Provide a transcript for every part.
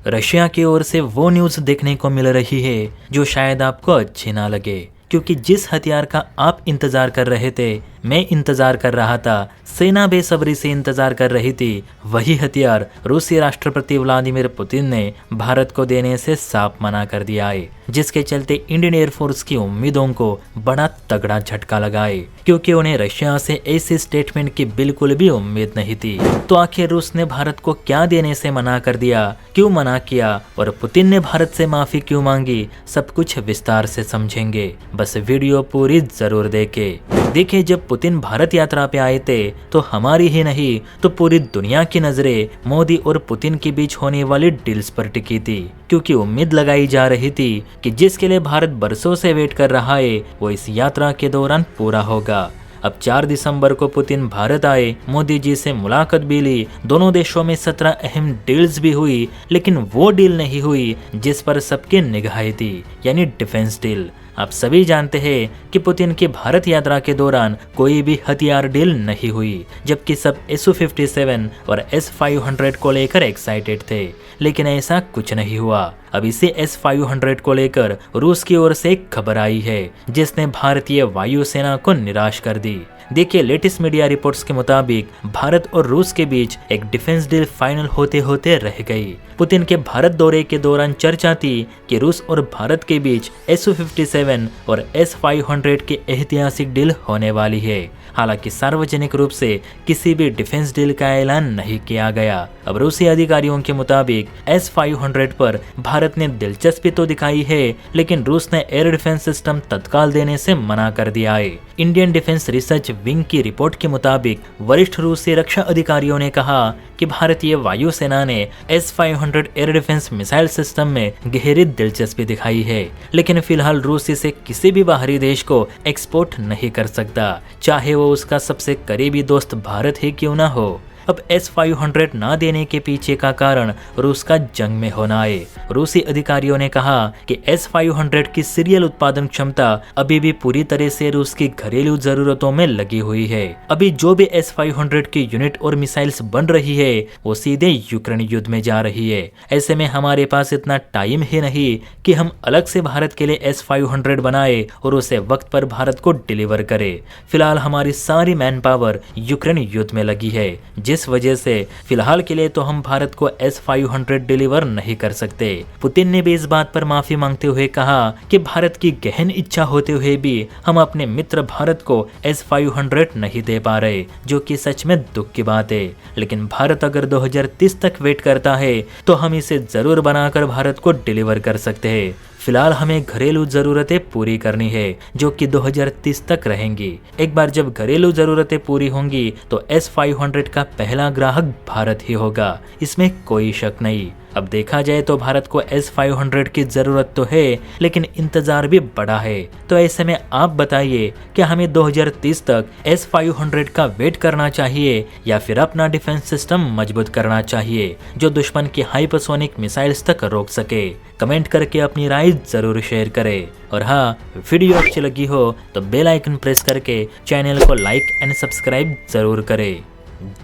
Russia की ओर से वो न्यूज़ देखने को मिल रही है जो शायद आपको अच्छी ना लगे, क्योंकि जिस हथियार का आप इंतजार कर रहे थे, मैं इंतजार कर रहा था, सेना बेसब्री से इंतजार कर रही थी, वही हथियार रूसी राष्ट्रपति व्लादिमीर पुतिन ने भारत को देने से साफ मना कर दिया है, जिसके चलते इंडियन एयरफोर्स की उम्मीदों को बड़ा तगड़ा झटका लगा है, क्योंकि उन्हें रशिया से ऐसे स्टेटमेंट की बिल्कुल भी उम्मीद नहीं थी। तो आखिर रूस ने भारत को क्या देने से मना कर दिया, क्यों मना किया और पुतिन ने भारत से माफी क्यों मांगी, सब कुछ विस्तार से समझेंगे। बस वीडियो पूरी जरूर देखिए, जब पुतिन भारत यात्रा पे आए थे तो हमारी ही नहीं तो पूरी दुनिया की नजरें मोदी और पुतिन के बीच होने वाली डील्स पर टिकी थी, क्योंकि उम्मीद लगाई जा रही थी कि जिसके लिए भारत बरसों से वेट कर रहा है वो इस यात्रा के दौरान पूरा होगा। अब 4 दिसंबर को पुतिन भारत आए, मोदी जी से मुलाकात भी ली, दोनों देशों में 17 अहम डील्स भी हुई, लेकिन वो डील नहीं हुई जिस पर सबकी निगाहें थी, यानी डिफेंस डील। आप सभी जानते हैं कि पुतिन की भारत यात्रा के दौरान कोई भी हथियार डील नहीं हुई, जबकि सब Su-57 और S-500 को लेकर एक्साइटेड थे, लेकिन ऐसा कुछ नहीं हुआ। अब इसे S-500 को लेकर रूस की ओर से एक खबर आई है जिसने भारतीय वायुसेना को निराश कर दी। देखिए, लेटेस्ट मीडिया रिपोर्ट्स के मुताबिक भारत और रूस के बीच एक डिफेंस डील फाइनल होते होते रह गई। पुतिन के भारत दौरे के दौरान चर्चा थी कि रूस और भारत के बीच Su-57 और S-500 की ऐतिहासिक डील होने वाली है। हालांकि सार्वजनिक रूप से किसी भी डिफेंस डील का ऐलान नहीं किया गया। अब रूसी अधिकारियों के मुताबिक S-500 पर भारत ने दिलचस्पी तो दिखाई है, लेकिन रूस ने एयर डिफेंस सिस्टम तत्काल देने से मना कर दिया है। इंडियन डिफेंस रिसर्च विंग की रिपोर्ट के मुताबिक वरिष्ठ रूसी रक्षा अधिकारियों ने कहा कि भारतीय वायुसेना ने S-500 air defence missile system में गहरी दिलचस्पी दिखाई है, लेकिन फिलहाल रूस इसे किसी भी बाहरी देश को एक्सपोर्ट नहीं कर सकता, चाहे वो उसका सबसे करीबी दोस्त भारत ही क्यों ना हो। अब S-500 ना देने के पीछे का कारण रूस का जंग में होना है। रूसी अधिकारियों ने कहा कि S-500 की सीरियल उत्पादन क्षमता अभी भी पूरी तरह से रूस की घरेलू जरूरतों में लगी हुई है। अभी जो भी S-500 की यूनिट और मिसाइल्स बन रही है वो सीधे यूक्रेन युद्ध में जा रही है। ऐसे में हमारे पास इतना टाइम ही नहीं कि हम अलग से भारत के लिए S-500 बनाए और उसे वक्त पर भारत को डिलीवर करे। फिलहाल हमारी सारी मैन पावर यूक्रेन युद्ध में लगी है, जिस वजह से फिलहाल के लिए तो हम भारत को S-500 डिलीवर नहीं कर सकते। पुतिन ने भी इस बात पर माफी मांगते हुए कहा कि भारत की गहन इच्छा होते हुए भी हम अपने मित्र भारत को S-500 नहीं दे पा रहे, जो कि सच में दुख की बात है। लेकिन भारत अगर 2030 तक वेट करता है तो हम इसे जरूर बनाकर भारत को डिलीवर कर सकते हैं। फिलहाल हमें घरेलू जरूरतें पूरी करनी है, जो कि 2030 तक रहेंगी। एक बार जब घरेलू जरूरतें पूरी होंगी तो S-500 का पहला ग्राहक भारत ही होगा, इसमें कोई शक नहीं। अब देखा जाए तो भारत को S-500 की जरूरत तो है, लेकिन इंतजार भी बड़ा है। तो ऐसे में आप बताइए कि हमें 2030 तक S-500 का वेट करना चाहिए या फिर अपना डिफेंस सिस्टम मजबूत करना चाहिए, जो दुश्मन की हाइपरसोनिक मिसाइल्स तक रोक सके। कमेंट करके अपनी राय जरूर शेयर करें। और हाँ, वीडियो अच्छी लगी हो तो बेल आइकन प्रेस करके चैनल को लाइक एंड सब्सक्राइब जरूर करें।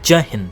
जय हिंद।